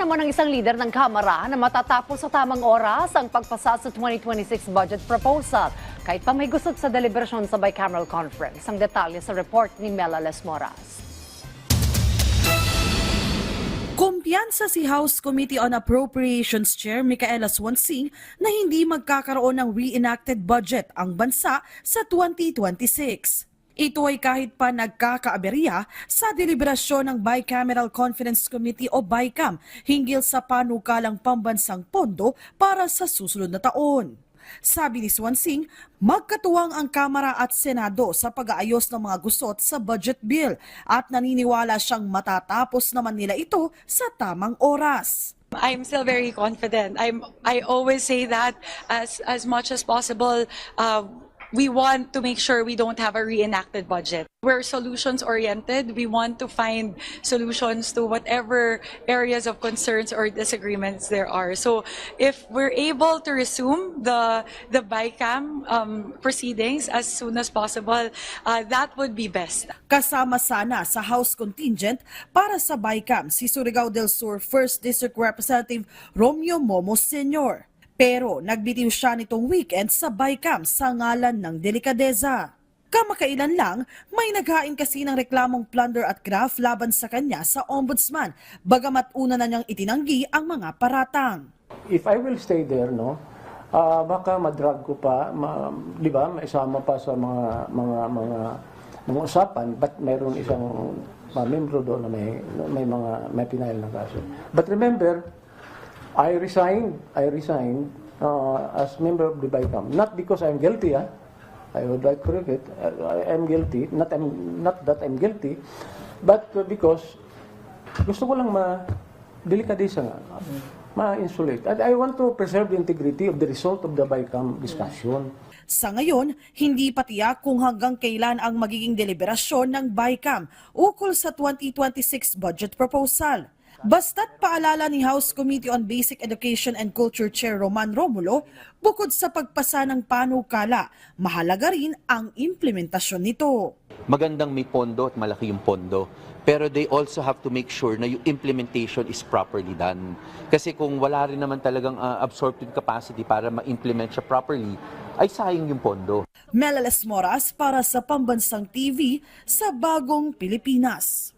naman ng isang lider ng Kamara na matatapos sa tamang oras ang pagpasa sa 2026 budget proposal. Kahit pa may gusot sa deliberasyon sa bicameral conference. Ang detalye sa report ni Mela Lesmoras. Kumpiyansa si House Committee on Appropriations Chair Micaela Swansing na hindi magkakaroon ng reenacted budget ang bansa sa 2026. Ito ay kahit pa nagkakaaberya sa deliberasyon ng Bicameral Conference Committee o BICAM hinggil sa panukalang pambansang pondo para sa susunod na taon. Sabi ni Swansing, magkatuwang ang Kamara at Senado sa pag-aayos ng mga gusot sa budget bill at naniniwala siyang matatapos naman nila ito sa tamang oras. I'm still very confident. I always say that as much as possible. We want to make sure we don't have a reenacted budget. We're solutions-oriented. We want to find solutions to whatever areas of concerns or disagreements there are. So if we're able to resume the BICAM proceedings as soon as possible, that would be best. Kasama sana sa House contingent para sa BICAM si Surigao del Sur 1st District Representative Romeo Momos Sr. Pero nagbitiw siya nitong weekend sa BICAM sa ngalan ng delikadeza. Kamakailan lang, may naghain kasi ng reklamong plunder at graft laban sa kanya sa ombudsman, bagamat una na niyang itinanggi ang mga paratang. If I will stay there, baka madrag ko pa, di ba, maisama pa sa mga usapan, but mayroon isang membro doon na may pinahil na kaso. But remember, I resigned as member of the BICAM, not because I'm guilty. I would like to repeat, I am guilty, not that I'm guilty, but because gusto ko lang delikadesa nga, ma-insulate. And I want to preserve the integrity of the result of the BICAM discussion. Sa ngayon, hindi pa tiyak kung hanggang kailan ang magiging deliberasyon ng BICAM ukol sa 2026 budget proposal. Basta't paalala ni House Committee on Basic Education and Culture Chair Roman Romulo, bukod sa pagpasa ng panukala, mahalaga rin ang implementasyon nito. Magandang may pondo at malaki yung pondo, pero they also have to make sure na yung implementation is properly done. Kasi kung wala rin naman talagang absorptive capacity para ma-implement siya properly, ay sayang yung pondo. Mela Lesmoras para sa Pambansang TV sa Bagong Pilipinas.